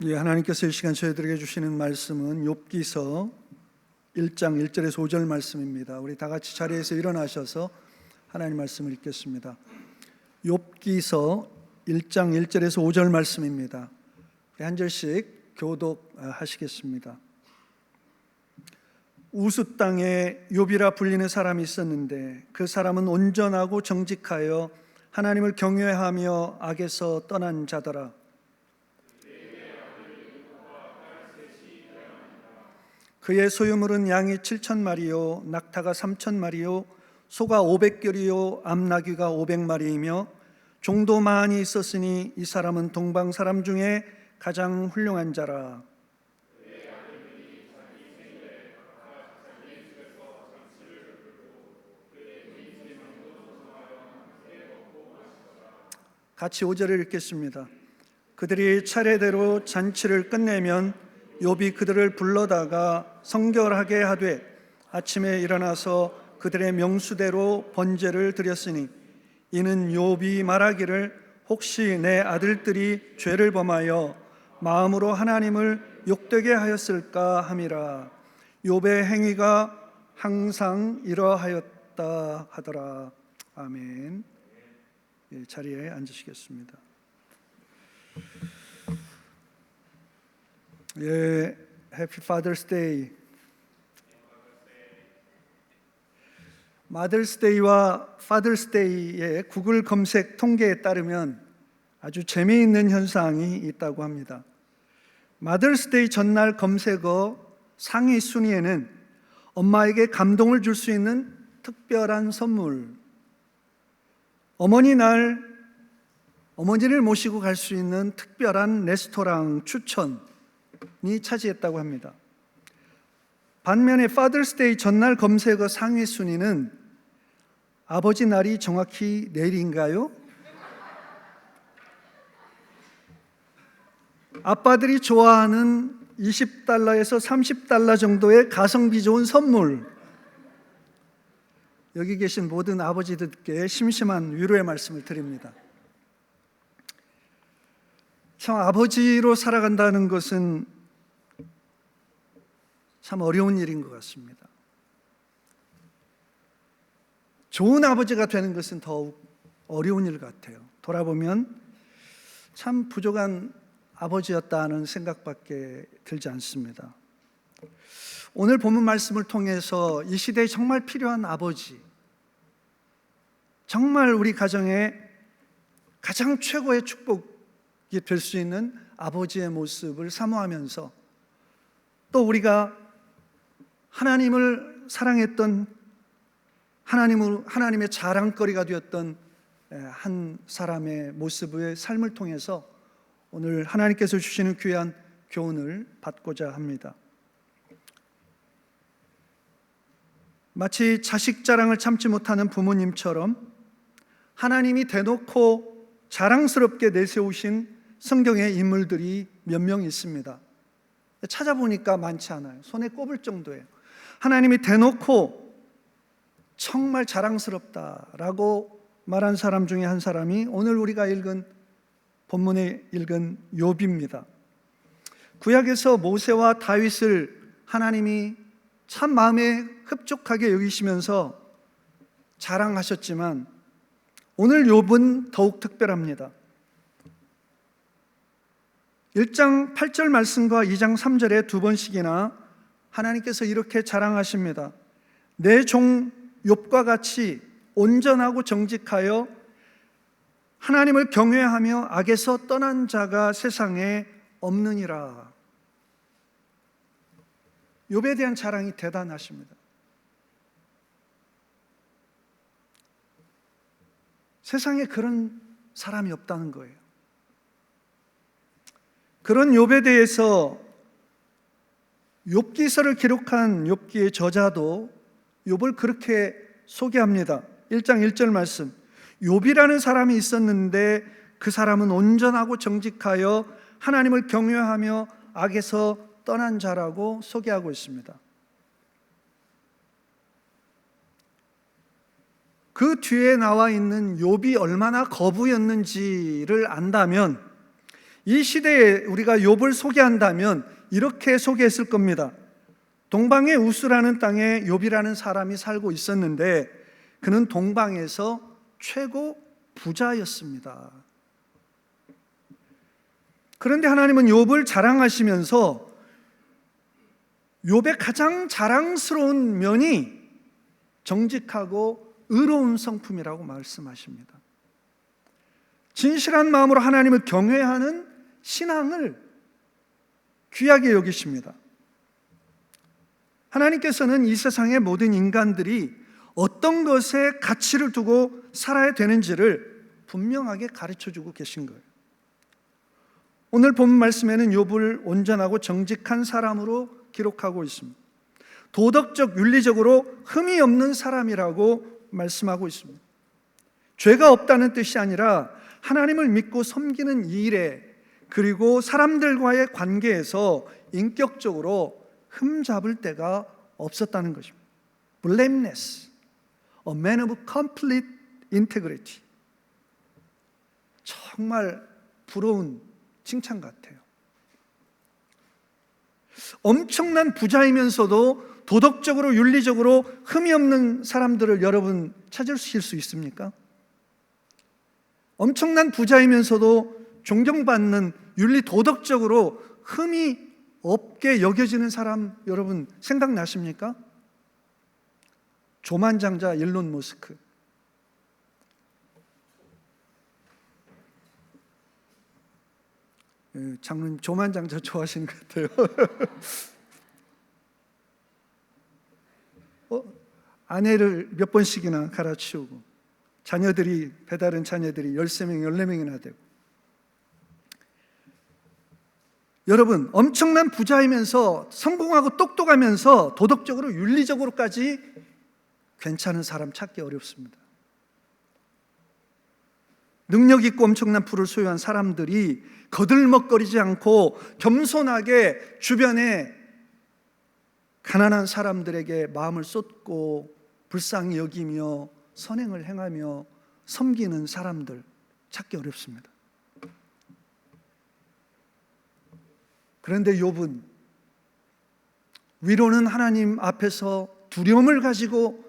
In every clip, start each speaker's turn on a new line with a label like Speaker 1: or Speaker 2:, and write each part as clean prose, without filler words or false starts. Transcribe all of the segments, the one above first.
Speaker 1: 예, 하나님께서 이 시간 저희들에게 주시는 말씀은 욥기서 1장 1절에서 5절 말씀입니다. 우리 다 같이 자리에서 일어나셔서 하나님 말씀을 읽겠습니다. 욥기서 1장 1절에서 5절 말씀입니다. 한 절씩 교독하시겠습니다. 우스 땅에 욥이라 불리는 사람이 있었는데 그 사람은 온전하고 정직하여 하나님을 경외하며 악에서 떠난 자더라. 그의 소유물은 양이 7,000마리요 낙타가 3,000마리요 소가 500결이요 암나귀가 500마리이며 종도 많이 있었으니 이 사람은 동방 사람 중에 가장 훌륭한 자라. 같이 5절을 읽겠습니다. 그들이 차례대로 잔치를 끝내면 욥이 그들을 불러다가 성결하게 하되 아침에 일어나서 그들의 명수대로 번제를 드렸으니 이는 욥이 말하기를 혹시 내 아들들이 죄를 범하여 마음으로 하나님을 욕되게 하였을까 함이라. 욥의 행위가 항상 이러하였다 하더라. 아멘. 예, 자리에 앉으시겠습니다. 예, Happy Father's Day. Mother's Day와 Father's Day의 구글 검색 통계에 따르면 아주 재미있는 현상이 있다고 합니다. Mother's Day 전날 검색어 상위 순위에는 엄마에게 감동을 줄 수 있는 특별한 선물, 어머니 날 어머니를 모시고 갈 수 있는 특별한 레스토랑 추천이 차지했다고 합니다. 반면에 Father's Day 전날 검색어 상위 순위는 아버지 날이 정확히 내일인가요? 아빠들이 좋아하는 $20에서 $30 정도의 가성비 좋은 선물. 여기 계신 모든 아버지들께 심심한 위로의 말씀을 드립니다. 참 아버지로 살아간다는 것은 참 어려운 일인 것 같습니다. 좋은 아버지가 되는 것은 더욱 어려운 일 같아요. 돌아보면 참 부족한 아버지였다는 생각밖에 들지 않습니다. 오늘 본문 말씀을 통해서 이 시대에 정말 필요한 아버지, 정말 우리 가정에 가장 최고의 축복이 될 수 있는 아버지의 모습을 사모하면서 또 우리가 하나님을 사랑했던 하나님의 자랑거리가 되었던 한 사람의 모습의 삶을 통해서 오늘 하나님께서 주시는 귀한 교훈을 받고자 합니다. 마치 자식 자랑을 참지 못하는 부모님처럼 하나님이 대놓고 자랑스럽게 내세우신 성경의 인물들이 몇 명 있습니다. 찾아보니까 많지 않아요. 손에 꼽을 정도예요. 하나님이 대놓고 정말 자랑스럽다라고 말한 사람 중에 한 사람이 오늘 우리가 본문에 읽은 욥입니다. 구약에서 모세와 다윗을 하나님이 참 마음에 흡족하게 여기시면서 자랑하셨지만 오늘 욥은 더욱 특별합니다. 1장 8절 말씀과 2장 3절에 두 번씩이나 하나님께서 이렇게 자랑하십니다. 내 종 욥과 같이 온전하고 정직하여 하나님을 경외하며 악에서 떠난 자가 세상에 없느니라. 욥에 대한 자랑이 대단하십니다. 세상에 그런 사람이 없다는 거예요. 그런 욥에 대해서 욥기서를 기록한 욥기의 저자도 욥을 그렇게 소개합니다. 1장 1절 말씀. 욥이라는 사람이 있었는데 그 사람은 온전하고 정직하여 하나님을 경외하며 악에서 떠난 자라고 소개하고 있습니다. 그 뒤에 나와 있는 욥이 얼마나 거부였는지를 안다면 이 시대에 우리가 욥을 소개한다면 이렇게 소개했을 겁니다. 동방의 우스라는 땅에 욥이라는 사람이 살고 있었는데 그는 동방에서 최고 부자였습니다. 그런데 하나님은 욥을 자랑하시면서 욥의 가장 자랑스러운 면이 정직하고 의로운 성품이라고 말씀하십니다. 진실한 마음으로 하나님을 경외하는 신앙을 귀하게 여기십니다. 하나님께서는 이 세상의 모든 인간들이 어떤 것에 가치를 두고 살아야 되는지를 분명하게 가르쳐주고 계신 거예요. 오늘 본 말씀에는 욥을 온전하고 정직한 사람으로 기록하고 있습니다. 도덕적, 윤리적으로 흠이 없는 사람이라고 말씀하고 있습니다. 죄가 없다는 뜻이 아니라 하나님을 믿고 섬기는 일에 그리고 사람들과의 관계에서 인격적으로 흠잡을 데가 없었다는 것입니다. Blameless, a man of complete integrity. 정말 부러운 칭찬 같아요. 엄청난 부자이면서도 도덕적으로 윤리적으로 흠이 없는 사람들을 여러분 찾으실 수 있습니까? 엄청난 부자이면서도 존경받는 윤리 도덕적으로 흠이 없게 여겨지는 사람 여러분 생각나십니까? 조만장자 일론 머스크. 장로님 조만장자 좋아하시는 것 같아요. 아내를 몇 번씩이나 갈아치우고 자녀들이 배다른 자녀들이 13명, 14명이나 되고 여러분 엄청난 부자이면서 성공하고 똑똑하면서 도덕적으로 윤리적으로까지 괜찮은 사람 찾기 어렵습니다. 능력 있고 엄청난 부를 소유한 사람들이 거들먹거리지 않고 겸손하게 주변에 가난한 사람들에게 마음을 쏟고 불쌍히 여기며 선행을 행하며 섬기는 사람들 찾기 어렵습니다. 그런데 욥은 위로는 하나님 앞에서 두려움을 가지고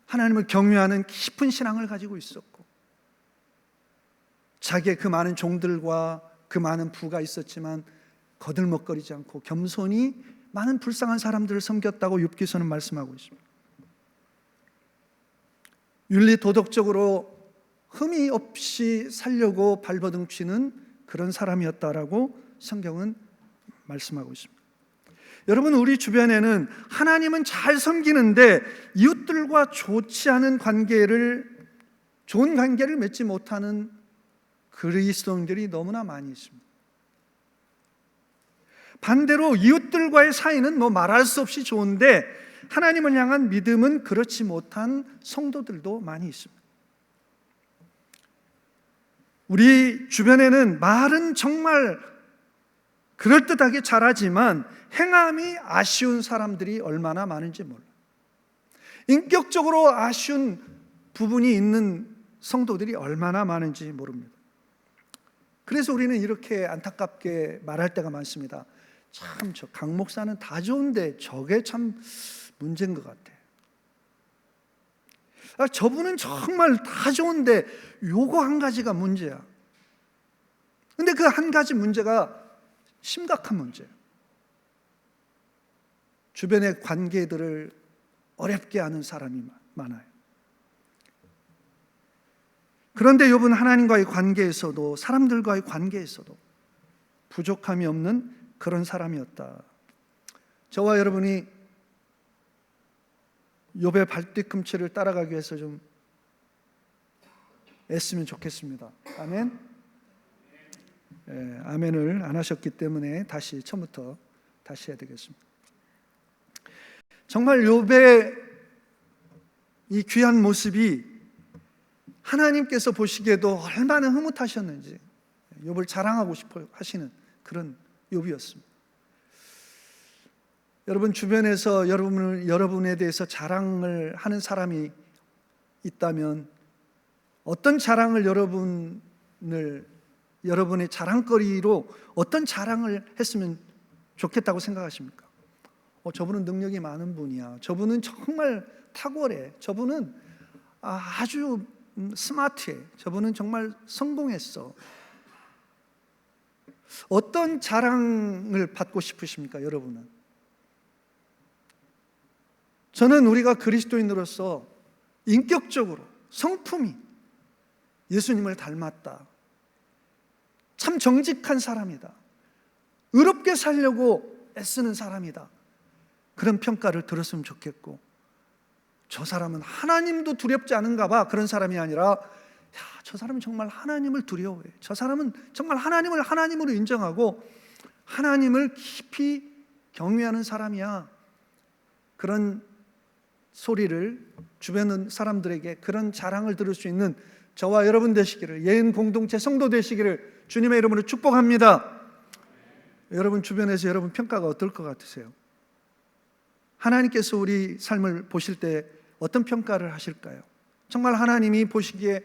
Speaker 1: 하나님을 경외하는 깊은 신앙을 가지고 있었고 자기의 그 많은 종들과 그 많은 부가 있었지만 거들먹거리지 않고 겸손히 많은 불쌍한 사람들을 섬겼다고 욥기서는 말씀하고 있습니다. 윤리 도덕적으로 흠이 없이 살려고 발버둥치는 그런 사람이었다라고 성경은 말씀하고 있습니다. 여러분 우리 주변에는 하나님은 잘 섬기는데 이웃들과 좋지 않은 좋은 관계를 맺지 못하는 그리스도인들이 너무나 많이 있습니다. 반대로 이웃들과의 사이는 말할 수 없이 좋은데 하나님을 향한 믿음은 그렇지 못한 성도들도 많이 있습니다. 우리 주변에는 말은 정말 그럴듯하게 잘하지만 행함이 아쉬운 사람들이 얼마나 많은지 몰라요. 인격적으로 아쉬운 부분이 있는 성도들이 얼마나 많은지 모릅니다. 그래서 우리는 이렇게 안타깝게 말할 때가 많습니다. 참 저 강 목사는 다 좋은데 저게 참 문제인 것 같아. 저분은 정말 다 좋은데 요거 한 가지가 문제야. 근데 그 한 가지 문제가 심각한 문제예요. 주변의 관계들을 어렵게 하는 사람이 많아요. 그런데 욥은 하나님과의 관계에서도 사람들과의 관계에서도 부족함이 없는 그런 사람이었다. 저와 여러분이 욥의 발뒤꿈치를 따라가기 위해서 좀 애쓰면 좋겠습니다. 아멘. 아멘을 안 하셨기 때문에 다시 처음부터 다시 해야 되겠습니다. 정말 욥의 이 귀한 모습이 하나님께서 보시기에도 얼마나 흐뭇하셨는지 욥을 자랑하고 싶어 하시는 그런 욥이었습니다. 여러분 주변에서 여러분에 대해서 자랑을 하는 사람이 있다면 어떤 자랑을 여러분을 여러분의 자랑거리로 어떤 자랑을 했으면 좋겠다고 생각하십니까? 저분은 능력이 많은 분이야. 저분은 정말 탁월해. 저분은 아주 스마트해. 저분은 정말 성공했어. 어떤 자랑을 받고 싶으십니까, 여러분은? 저는 우리가 그리스도인으로서 인격적으로 성품이 예수님을 닮았다. 참 정직한 사람이다. 의롭게 살려고 애쓰는 사람이다. 그런 평가를 들었으면 좋겠고, 저 사람은 하나님도 두렵지 않은가 봐. 그런 사람이 아니라 저 사람은 정말 하나님을 두려워해. 저 사람은 정말 하나님을 하나님으로 인정하고 하나님을 깊이 경외하는 사람이야. 그런 소리를 주변 사람들에게, 그런 자랑을 들을 수 있는 저와 여러분 되시기를, 예은 공동체 성도 되시기를 주님의 이름으로 축복합니다. 여러분 주변에서 여러분 평가가 어떨 것 같으세요? 하나님께서 우리 삶을 보실 때 어떤 평가를 하실까요? 정말 하나님이 보시기에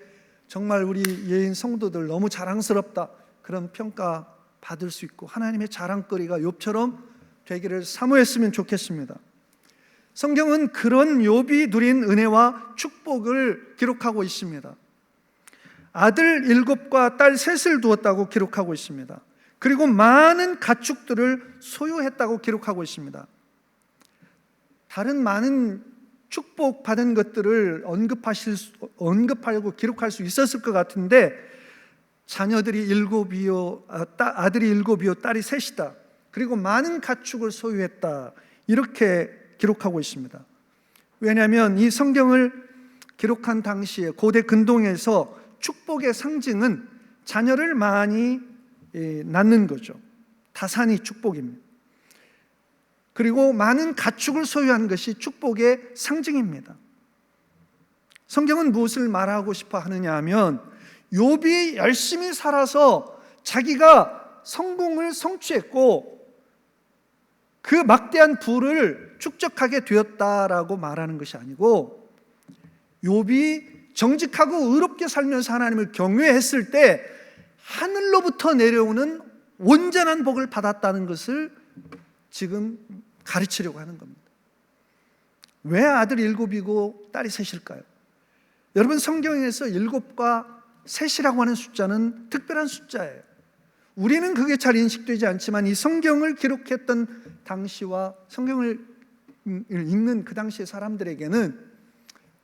Speaker 1: 정말 우리 예인 성도들 너무 자랑스럽다, 그런 평가 받을 수 있고 하나님의 자랑거리가 욥처럼 되기를 사모했으면 좋겠습니다. 성경은 그런 욥이 누린 은혜와 축복을 기록하고 있습니다. 아들 7과 딸 3을 두었다고 기록하고 있습니다. 그리고 많은 가축들을 소유했다고 기록하고 있습니다. 다른 많은 축복받은 것들을 언급하고 기록할 수 있었을 것 같은데, 자녀들이 7이요, 아들이 7이요, 딸이 3이다. 그리고 많은 가축을 소유했다. 이렇게 기록하고 있습니다. 왜냐하면 이 성경을 기록한 당시에 고대 근동에서 축복의 상징은 자녀를 많이 낳는 거죠. 다산이 축복입니다. 그리고 많은 가축을 소유한 것이 축복의 상징입니다. 성경은 무엇을 말하고 싶어 하느냐 하면, 욥이 열심히 살아서 자기가 성공을 성취했고 그 막대한 부를 축적하게 되었다라고 말하는 것이 아니고, 욥이 정직하고 의롭게 살면서 하나님을 경외했을 때 하늘로부터 내려오는 온전한 복을 받았다는 것을 지금 가르치려고 하는 겁니다. 왜 아들 7이고 딸이 3일까요? 여러분, 성경에서 7과 3이라고 하는 숫자는 특별한 숫자예요. 우리는 그게 잘 인식되지 않지만 이 성경을 기록했던 당시와 성경을 읽는 그 당시의 사람들에게는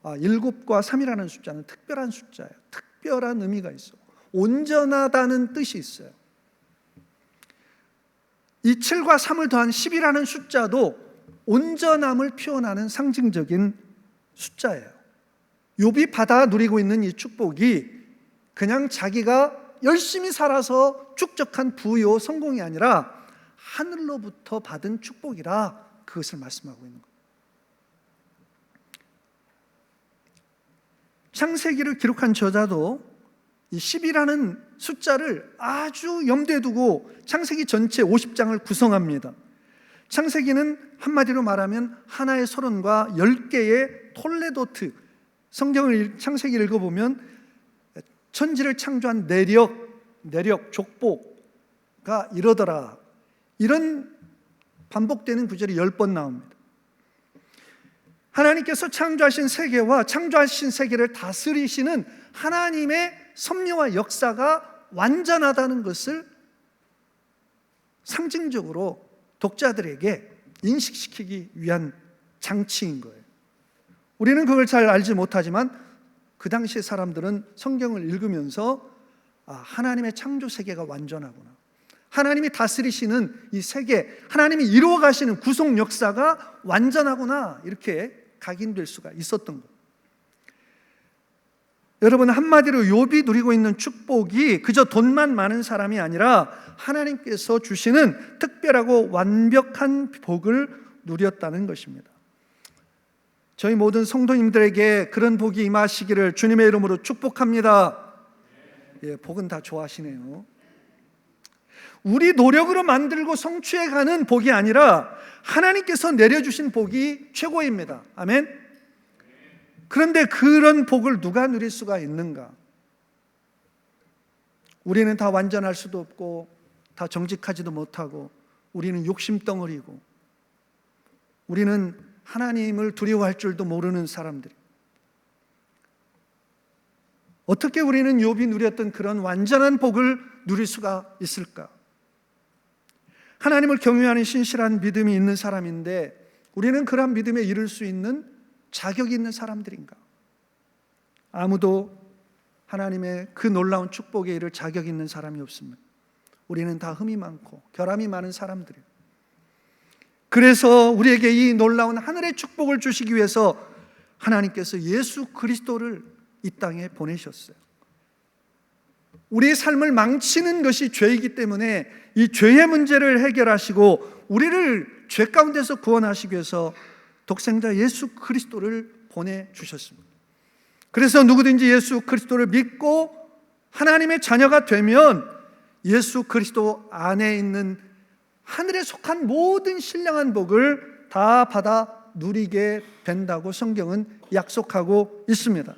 Speaker 1: 7과 3이라는 숫자는 특별한 숫자예요. 특별한 의미가 있어요. 온전하다는 뜻이 있어요. 이 7과 3을 더한 10이라는 숫자도 온전함을 표현하는 상징적인 숫자예요. 욥이 받아 누리고 있는 이 축복이 그냥 자기가 열심히 살아서 축적한 부요 성공이 아니라 하늘로부터 받은 축복이라 그것을 말씀하고 있는 거예요. 창세기를 기록한 저자도 이 10이라는 숫자를 아주 염두에 두고 창세기 전체 50장을 구성합니다. 창세기는 한마디로 말하면 하나의 서론과 10개의 톨레도트, 창세기를 읽어보면 천지를 창조한 내력, 족보가 이러더라, 이런 반복되는 구절이 10번 나옵니다. 하나님께서 창조하신 세계와 창조하신 세계를 다스리시는 하나님의 섭리와 역사가 완전하다는 것을 상징적으로 독자들에게 인식시키기 위한 장치인 거예요. 우리는 그걸 잘 알지 못하지만 그 당시의 사람들은 성경을 읽으면서 하나님의 창조 세계가 완전하구나, 하나님이 다스리시는 이 세계, 하나님이 이루어 가시는 구속 역사가 완전하구나, 이렇게 각인될 수가 있었던 것. 여러분, 한마디로 욥이 누리고 있는 축복이 그저 돈만 많은 사람이 아니라 하나님께서 주시는 특별하고 완벽한 복을 누렸다는 것입니다. 저희 모든 성도님들에게 그런 복이 임하시기를 주님의 이름으로 축복합니다. 복은 다 좋아하시네요. 우리 노력으로 만들고 성취해가는 복이 아니라 하나님께서 내려주신 복이 최고입니다. 아멘. 그런데 그런 복을 누가 누릴 수가 있는가? 우리는 다 완전할 수도 없고 다 정직하지도 못하고 우리는 욕심덩어리고 우리는 하나님을 두려워할 줄도 모르는 사람들이. 어떻게 우리는 욥이 누렸던 그런 완전한 복을 누릴 수가 있을까? 하나님을 경외하는 신실한 믿음이 있는 사람인데 우리는 그런 믿음에 이를 수 있는 자격이 있는 사람들인가? 아무도 하나님의 그 놀라운 축복에 이를 자격이 있는 사람이 없습니다. 우리는 다 흠이 많고 결함이 많은 사람들이에요. 그래서 우리에게 이 놀라운 하늘의 축복을 주시기 위해서 하나님께서 예수 그리스도를 이 땅에 보내셨어요. 우리의 삶을 망치는 것이 죄이기 때문에 이 죄의 문제를 해결하시고 우리를 죄 가운데서 구원하시기 위해서 독생자 예수 그리스도를 보내주셨습니다. 그래서 누구든지 예수 그리스도를 믿고 하나님의 자녀가 되면 예수 그리스도 안에 있는 하늘에 속한 모든 신령한 복을 다 받아 누리게 된다고 성경은 약속하고 있습니다.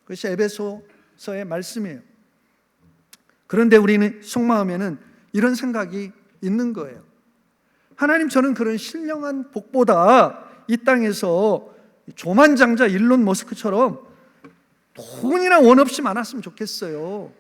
Speaker 1: 그것이 에베소서의 말씀이에요. 그런데 우리는 속마음에는 이런 생각이 있는 거예요. 하나님, 저는 그런 신령한 복보다 이 땅에서 조만장자 일론 머스크처럼 돈이나 원 없이 많았으면 좋겠어요.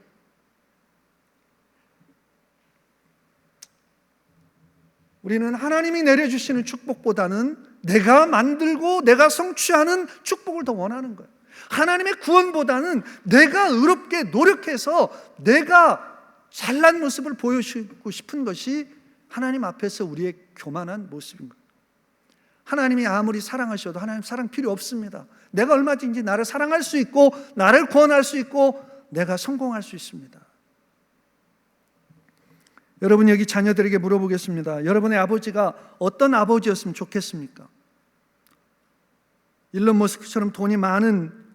Speaker 1: 우리는 하나님이 내려주시는 축복보다는 내가 만들고 내가 성취하는 축복을 더 원하는 거예요. 하나님의 구원보다는 내가 의롭게 노력해서 내가 잘난 모습을 보여주고 싶은 것이 하나님 앞에서 우리의 교만한 모습인 거예요. 하나님이 아무리 사랑하셔도 하나님 사랑 필요 없습니다. 내가 얼마든지 나를 사랑할 수 있고 나를 구원할 수 있고 내가 성공할 수 있습니다. 여러분, 여기 자녀들에게 물어보겠습니다. 여러분의 아버지가 어떤 아버지였으면 좋겠습니까? 일론 머스크처럼 돈이 많은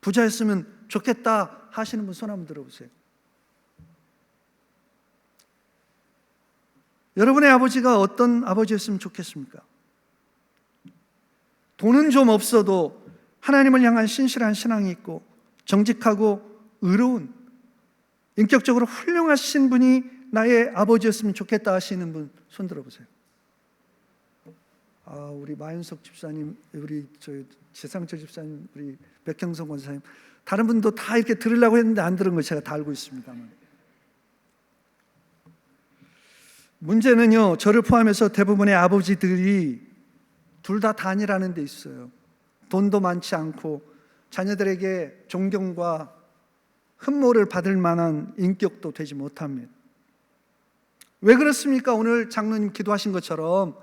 Speaker 1: 부자였으면 좋겠다 하시는 분 손 한번 들어보세요. 여러분의 아버지가 어떤 아버지였으면 좋겠습니까? 돈은 좀 없어도 하나님을 향한 신실한 신앙이 있고 정직하고 의로운 인격적으로 훌륭하신 분이 나의 아버지였으면 좋겠다 하시는 분 손 들어보세요. 우리 마윤석 집사님, 우리 재상철 집사님, 우리 백경성 권사님, 다른 분도 다 이렇게 들으려고 했는데 안 들은 거 제가 다 알고 있습니다만, 문제는요, 저를 포함해서 대부분의 아버지들이 둘 다 단일하는 데 있어요. 돈도 많지 않고 자녀들에게 존경과 흠모를 받을 만한 인격도 되지 못합니다. 왜 그렇습니까? 오늘 장로님 기도하신 것처럼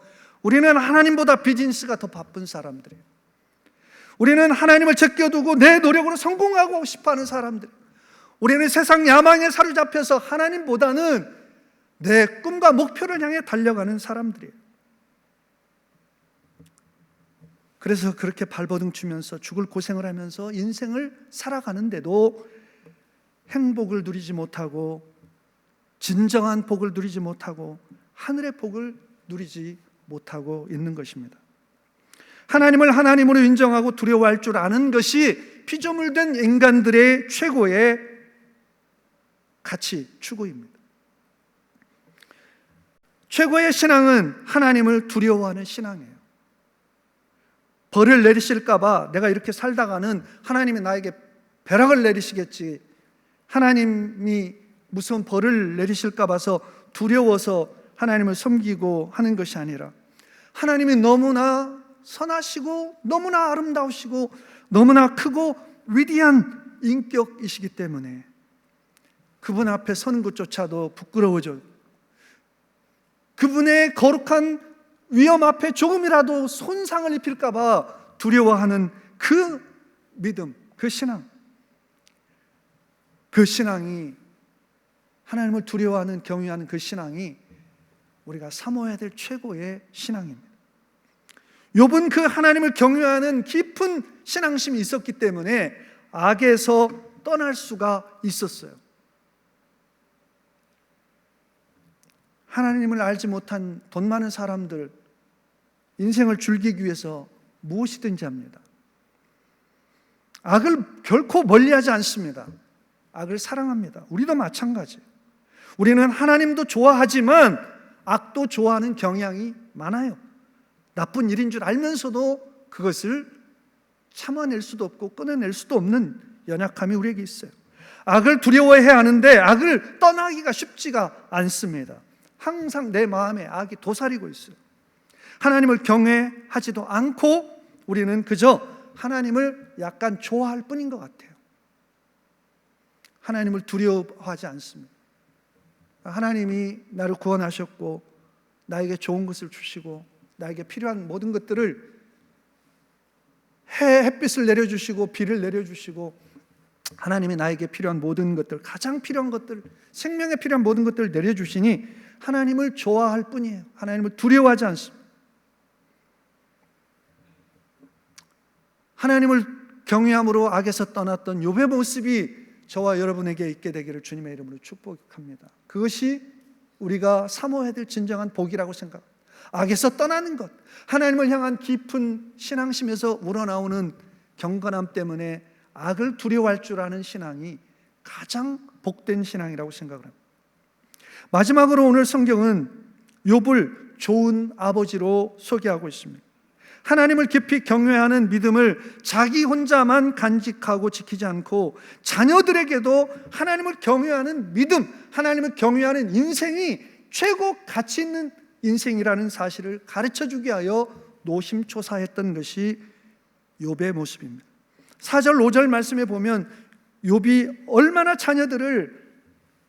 Speaker 1: 우리는 하나님보다 비즈니스가 더 바쁜 사람들이에요. 우리는 하나님을 제껴두고 내 노력으로 성공하고 싶어하는 사람들. 우리는 세상 야망에 사로잡혀서 하나님보다는 내 꿈과 목표를 향해 달려가는 사람들이에요. 그래서 그렇게 발버둥 치면서 죽을 고생을 하면서 인생을 살아가는데도 행복을 누리지 못하고 진정한 복을 누리지 못하고 하늘의 복을 누리지 못하고 있는 것입니다. 하나님을 하나님으로 인정하고 두려워할 줄 아는 것이 피조물된 인간들의 최고의 가치, 추구입니다. 최고의 신앙은 하나님을 두려워하는 신앙이에요. 벌을 내리실까 봐 내가 이렇게 살다가는 하나님이 나에게 벼락을 내리시겠지, 하나님이 무서운 벌을 내리실까 봐서 두려워서 하나님을 섬기고 하는 것이 아니라 하나님이 너무나 선하시고 너무나 아름다우시고 너무나 크고 위대한 인격이시기 때문에 그분 앞에 서는 것조차도 부끄러워져, 그분의 거룩한 위험 앞에 조금이라도 손상을 입힐까 봐 두려워하는 그 믿음, 그 신앙, 그 신앙이, 하나님을 두려워하는, 경외하는 그 신앙이 우리가 사모해야 될 최고의 신앙입니다. 욥은 그 하나님을 경외하는 깊은 신앙심이 있었기 때문에 악에서 떠날 수가 있었어요. 하나님을 알지 못한 돈 많은 사람들, 인생을 즐기기 위해서 무엇이든지 합니다. 악을 결코 멀리하지 않습니다. 악을 사랑합니다. 우리도 마찬가지예요. 우리는 하나님도 좋아하지만 악도 좋아하는 경향이 많아요. 나쁜 일인 줄 알면서도 그것을 참아낼 수도 없고 끊어낼 수도 없는 연약함이 우리에게 있어요. 악을 두려워해야 하는데 악을 떠나기가 쉽지가 않습니다. 항상 내 마음에 악이 도사리고 있어요. 하나님을 경외하지도 않고 우리는 그저 하나님을 약간 좋아할 뿐인 것 같아요. 하나님을 두려워하지 않습니다. 하나님이 나를 구원하셨고 나에게 좋은 것을 주시고 나에게 필요한 모든 것들을 햇빛을 내려주시고 비를 내려주시고 하나님이 나에게 필요한 모든 것들, 가장 필요한 것들, 생명에 필요한 모든 것들을 내려주시니 하나님을 좋아할 뿐이에요. 하나님을 두려워하지 않습니다. 하나님을 경외함으로 악에서 떠났던 욥의 모습이 저와 여러분에게 있게 되기를 주님의 이름으로 축복합니다. 그것이 우리가 사모해야 될 진정한 복이라고 생각합니다. 악에서 떠나는 것, 하나님을 향한 깊은 신앙심에서 우러나오는 경건함 때문에 악을 두려워할 줄 아는 신앙이 가장 복된 신앙이라고 생각을 합니다. 마지막으로 오늘 성경은 욥을 좋은 아버지로 소개하고 있습니다. 하나님을 깊이 경외하는 믿음을 자기 혼자만 간직하고 지키지 않고 자녀들에게도 하나님을 경외하는 믿음, 하나님을 경외하는 인생이 최고 가치 있는 인생이라는 사실을 가르쳐주기 위하여 노심초사했던 것이 욥의 모습입니다. 4절 5절 말씀에 보면 욥이 얼마나 자녀들을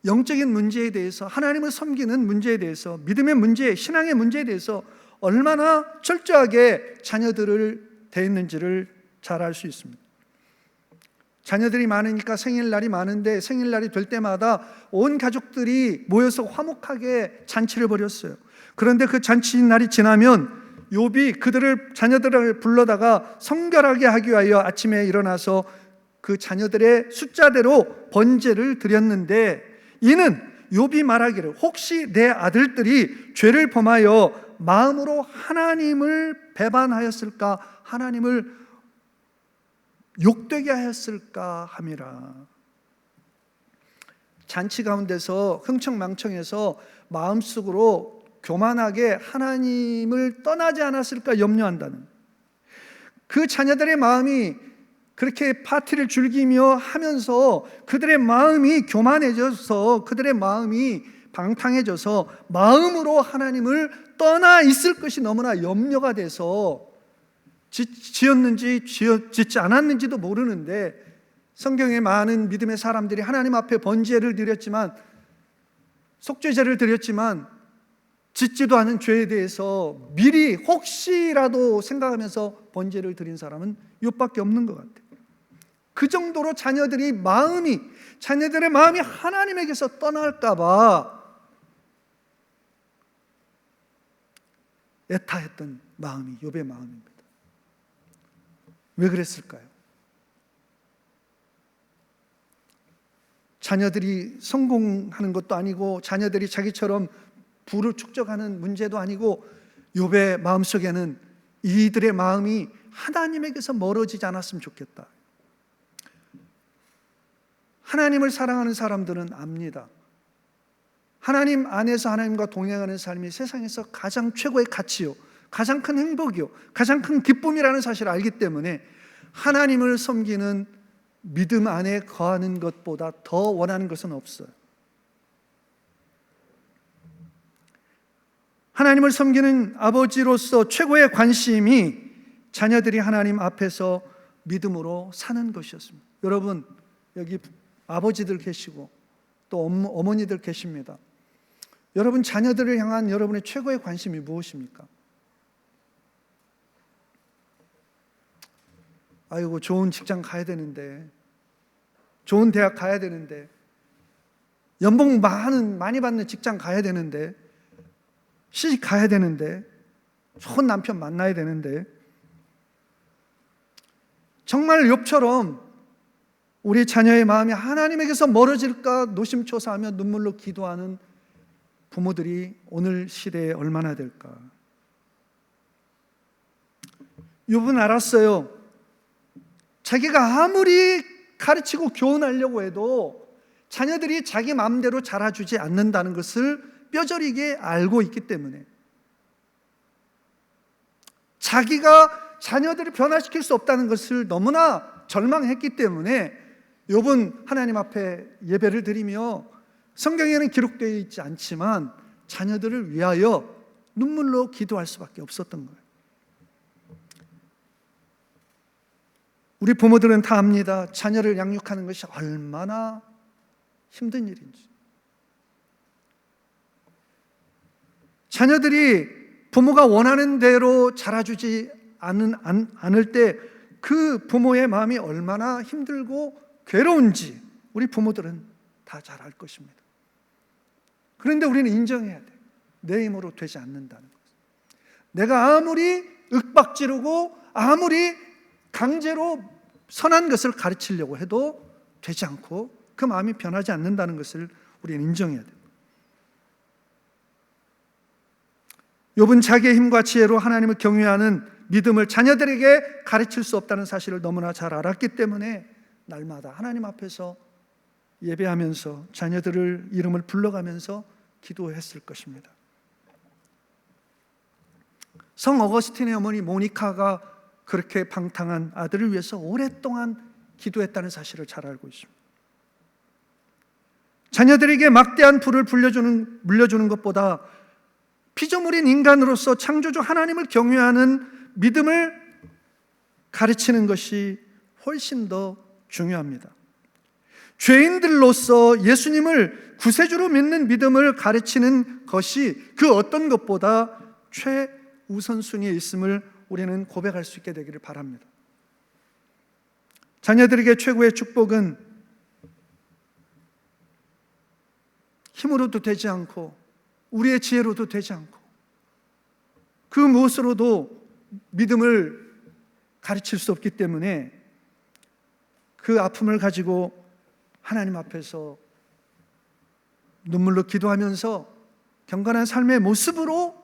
Speaker 1: 영적인 문제에 대해서, 하나님을 섬기는 문제에 대해서, 믿음의 문제, 신앙의 문제에 대해서 얼마나 철저하게 자녀들을 대했는지를 잘 알 수 있습니다. 자녀들이 많으니까 생일날이 많은데 생일날이 될 때마다 온 가족들이 모여서 화목하게 잔치를 벌였어요. 그런데 그 잔치날이 지나면 욥이 자녀들을 불러다가 성결하게 하기 위하여 아침에 일어나서 그 자녀들의 숫자대로 번제를 드렸는데, 이는 욥이 말하기를 혹시 내 아들들이 죄를 범하여 마음으로 하나님을 배반하였을까, 하나님을 욕되게 하였을까 함이라. 잔치 가운데서 흥청망청해서 마음속으로 교만하게 하나님을 떠나지 않았을까 염려한다는, 그 자녀들의 마음이 그렇게 파티를 즐기며 하면서 그들의 마음이 교만해져서, 그들의 마음이 방탕해져서 마음으로 하나님을 떠나 있을 것이 너무나 염려가 돼서 지었는지 짓지 않았는지도 모르는데, 성경에 많은 믿음의 사람들이 하나님 앞에 번제를 드렸지만, 속죄제를 드렸지만 짓지도 않은 죄에 대해서 미리 혹시라도 생각하면서 번제를 드린 사람은 욥밖에 없는 것 같아요. 그 정도로 자녀들의 마음이 하나님에게서 떠날까 봐 애타했던 마음이 욥의 마음입니다. 왜 그랬을까요? 자녀들이 성공하는 것도 아니고 자녀들이 자기처럼 부를 축적하는 문제도 아니고, 욥의 마음속에는 이들의 마음이 하나님에게서 멀어지지 않았으면 좋겠다. 하나님을 사랑하는 사람들은 압니다. 하나님 안에서 하나님과 동행하는 삶이 세상에서 가장 최고의 가치요, 가장 큰 행복이요, 가장 큰 기쁨이라는 사실을 알기 때문에 하나님을 섬기는 믿음 안에 거하는 것보다 더 원하는 것은 없어요. 하나님을 섬기는 아버지로서 최고의 관심이 자녀들이 하나님 앞에서 믿음으로 사는 것이었습니다. 여러분, 여기 아버지들 계시고 또 어머니들 계십니다. 여러분 자녀들을 향한 여러분의 최고의 관심이 무엇입니까? 아이고, 좋은 직장 가야 되는데, 좋은 대학 가야 되는데, 연봉 많이 받는 직장 가야 되는데, 시집 가야 되는데, 좋은 남편 만나야 되는데, 정말 욥처럼 우리 자녀의 마음이 하나님에게서 멀어질까 노심초사하며 눈물로 기도하는 부모들이 오늘 시대에 얼마나 될까. 욥은 알았어요. 자기가 아무리 가르치고 교훈하려고 해도 자녀들이 자기 마음대로 자라주지 않는다는 것을 뼈저리게 알고 있기 때문에, 자기가 자녀들을 변화시킬 수 없다는 것을 너무나 절망했기 때문에 욥은 하나님 앞에 예배를 드리며, 성경에는 기록되어 있지 않지만 자녀들을 위하여 눈물로 기도할 수밖에 없었던 거예요. 우리 부모들은 다 압니다. 자녀를 양육하는 것이 얼마나 힘든 일인지. 자녀들이 부모가 원하는 대로 자라주지 않을 때 그 부모의 마음이 얼마나 힘들고 괴로운지 우리 부모들은 다 잘 알 것입니다. 그런데 우리는 인정해야 돼. 내 힘으로 되지 않는다는 것. 내가 아무리 윽박지르고 아무리 강제로 선한 것을 가르치려고 해도 되지 않고 그 마음이 변하지 않는다는 것을 우리는 인정해야 됩니다. 욥은 자기의 힘과 지혜로 하나님을 경외하는 믿음을 자녀들에게 가르칠 수 없다는 사실을 너무나 잘 알았기 때문에 날마다 하나님 앞에서 예배하면서 자녀들을 이름을 불러가면서 기도했을 것입니다. 성 어거스틴의 어머니 모니카가 그렇게 방탕한 아들을 위해서 오랫동안 기도했다는 사실을 잘 알고 있습니다. 자녀들에게 막대한 부를 물려주는 것보다 피조물인 인간으로서 창조주 하나님을 경외하는 믿음을 가르치는 것이 훨씬 더 중요합니다. 죄인들로서 예수님을 구세주로 믿는 믿음을 가르치는 것이 그 어떤 것보다 최우선순위에 있음을 우리는 고백할 수 있게 되기를 바랍니다. 자녀들에게 최고의 축복은 힘으로도 되지 않고 우리의 지혜로도 되지 않고 그 무엇으로도 믿음을 가르칠 수 없기 때문에 그 아픔을 가지고 하나님 앞에서 눈물로 기도하면서 경건한 삶의 모습으로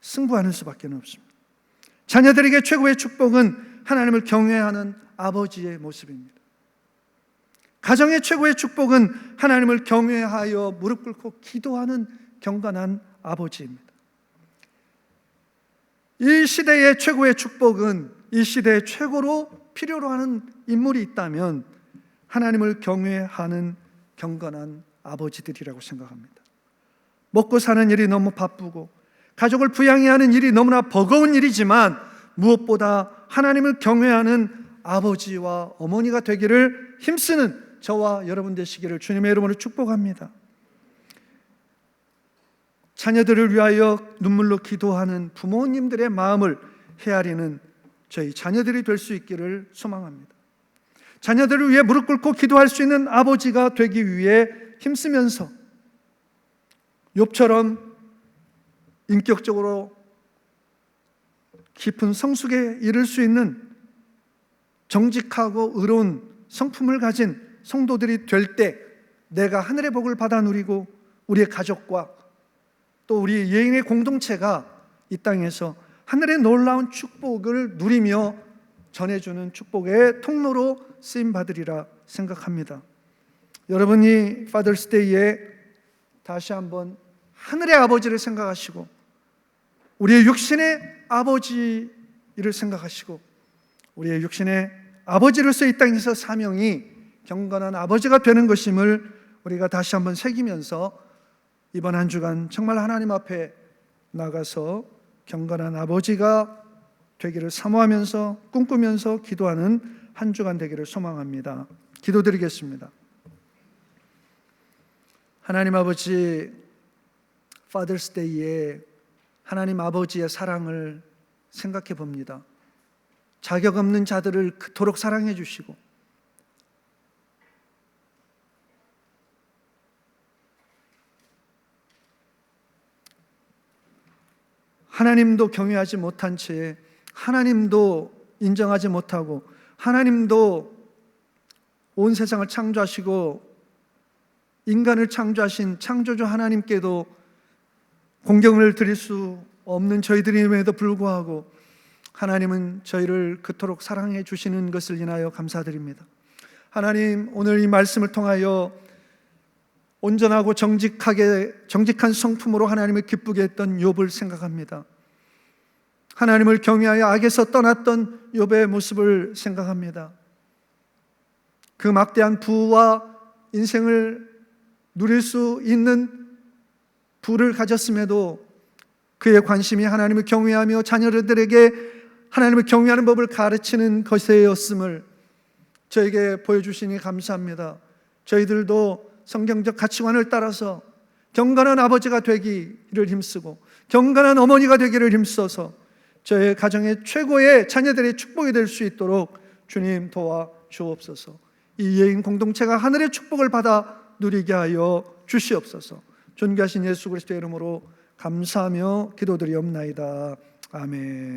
Speaker 1: 승부하는 수밖에 없습니다. 자녀들에게 최고의 축복은 하나님을 경외하는 아버지의 모습입니다. 가정의 최고의 축복은 하나님을 경외하여 무릎 꿇고 기도하는 경건한 아버지입니다. 이 시대의 최고의 축복은 이 시대의 최고로 필요로 하는 인물이 있다면 하나님을 경외하는 경건한 아버지들이라고 생각합니다. 먹고 사는 일이 너무 바쁘고 가족을 부양해야 하는 일이 너무나 버거운 일이지만 무엇보다 하나님을 경외하는 아버지와 어머니가 되기를 힘쓰는 저와 여러분 되시기를 주님의 이름으로 축복합니다. 자녀들을 위하여 눈물로 기도하는 부모님들의 마음을 헤아리는 저희 자녀들이 될 수 있기를 소망합니다. 자녀들을 위해 무릎 꿇고 기도할 수 있는 아버지가 되기 위해 힘쓰면서 욥처럼 인격적으로 깊은 성숙에 이를 수 있는 정직하고 의로운 성품을 가진 성도들이 될 때 내가 하늘의 복을 받아 누리고 우리의 가족과 또 우리 예인의 공동체가 이 땅에서 하늘의 놀라운 축복을 누리며 전해주는 축복의 통로로 쓰임받으리라 생각합니다. 여러분이 파더스데이에 다시 한번 하늘의 아버지를 생각하시고 우리의 육신의 아버지를 생각하시고 우리의 육신의 아버지로서 이 땅에서 사명이 경건한 아버지가 되는 것임을 우리가 다시 한번 새기면서 이번 한 주간 정말 하나님 앞에 나가서 경건한 아버지가 되기를 사모하면서 꿈꾸면서 기도하는 한 주간 되기를 소망합니다. 기도드리겠습니다. 하나님 아버지, Father's Day에 하나님 아버지의 사랑을 생각해 봅니다. 자격 없는 자들을 그토록 사랑해 주시고 하나님도 경외하지 못한 채 하나님도 인정하지 못하고 하나님도 온 세상을 창조하시고 인간을 창조하신 창조주 하나님께도 공경을 드릴 수 없는 저희들임에도 불구하고 하나님은 저희를 그토록 사랑해 주시는 것을 인하여 감사드립니다. 하나님, 오늘 이 말씀을 통하여 온전하고 정직한 성품으로 하나님을 기쁘게 했던 욥을 생각합니다. 하나님을 경외하여 악에서 떠났던 욥의 모습을 생각합니다. 그 막대한 부와 인생을 누릴 수 있는 부를 가졌음에도 그의 관심이 하나님을 경외하며 자녀들에게 하나님을 경외하는 법을 가르치는 것이었음을 저에게 보여주시니 감사합니다. 저희들도 성경적 가치관을 따라서 경건한 아버지가 되기를 힘쓰고 경건한 어머니가 되기를 힘써서 저의 가정의 최고의 자녀들의 축복이 될 수 있도록 주님 도와 주옵소서. 이 예인 공동체가 하늘의 축복을 받아 누리게 하여 주시옵소서. 존귀하신 예수 그리스도의 이름으로 감사하며 기도드리옵나이다. 아멘.